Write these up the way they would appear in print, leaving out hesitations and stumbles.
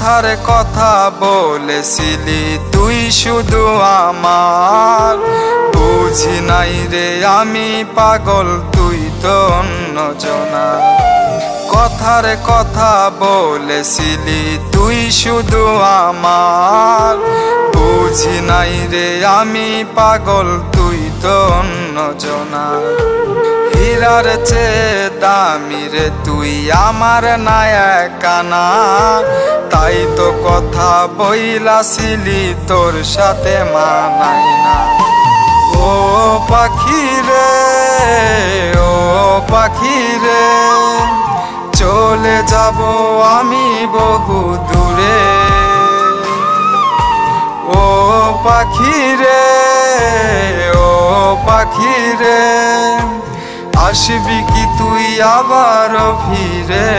কথার কথা বলেছিলি তুই শুধু আমার, বুঝি নাই রে আমি পাগল তুই তো অন্যজনা। কথার কথা বলেছিলি তুই শুধু আমার, বুঝি নাই রে আমি পাগল তুই তো অন্যজনা। হীরার চেয়ে দামি রে তুই আমার নায়কানা, তাই তো কথা বইলাছিলি তোর সাথে মানাই না। ও পাখি রে, ও পাখি রে, চলে যাব আমি বহু দূরে। ও পাখি রে, ও পাখি রে, আসবি কি তুই আবার ফিরে?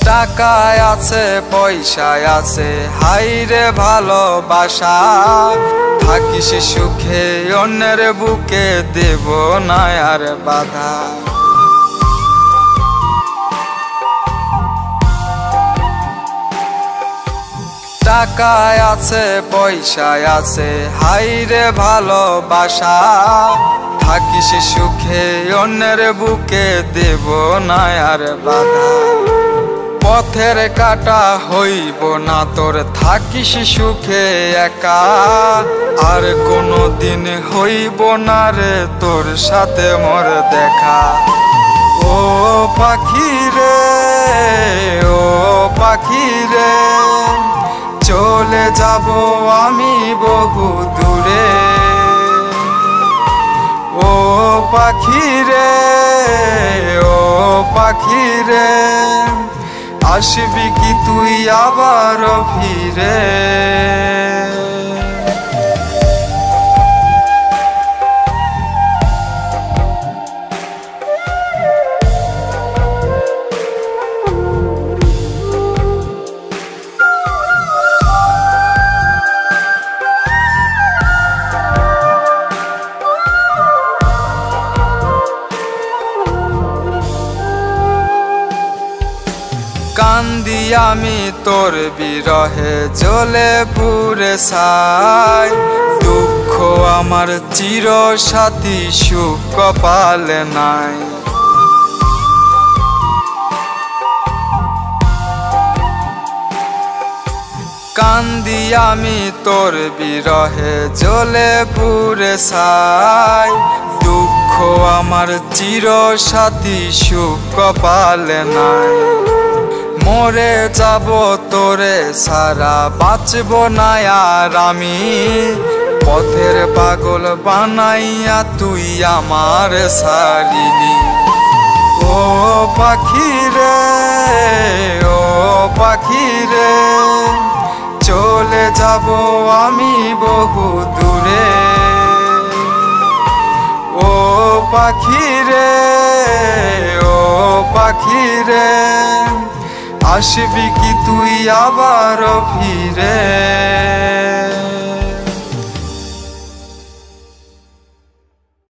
টাকায় আছে পয়সায় আছে হাইরে ভালোবাসা, থাকিস সুখে অন্যের বুকে দেব না আর বাধা। টাকায় আছে পয়সায় আছে হাইরে ভালোবাসা, থাকিস সুখে অন্যের বুকে দেব না আর বাধা। পথের কাটা হইব না তোর থাকিস সুখে একা, আর কোনো দিন হইব না রে তোর সাথে মোর দেখা। ও পাখি রে, ও পাখি রে, চলে যাব আমি বহু দূরে। ও পাখি রে, ও পাখি রে, আসবি কি তুই আবার ফিরে? কান্দি আমি তোর বিরহে জ্বলে পুড়ে ছাই, দুঃখ আমার চির সাথী সুখ কপালে নাই। কান্দি আমি তোর বিরহে জ্বলে পুড়ে ছাই, দুঃখ আমার চির সাথী সুখ কপালে নাই। মরে যাব তোরে সারা বাঁচব না আর আমি, পথের পাগল বানাইয়া তুই আমার সারিলি। ও পাখি রে, ও পাখি রে, চলে যাব আমি বহু দূরে। ও পাখি রে, ও পাখি রে, আসবি কি তুই আবার ফিরে?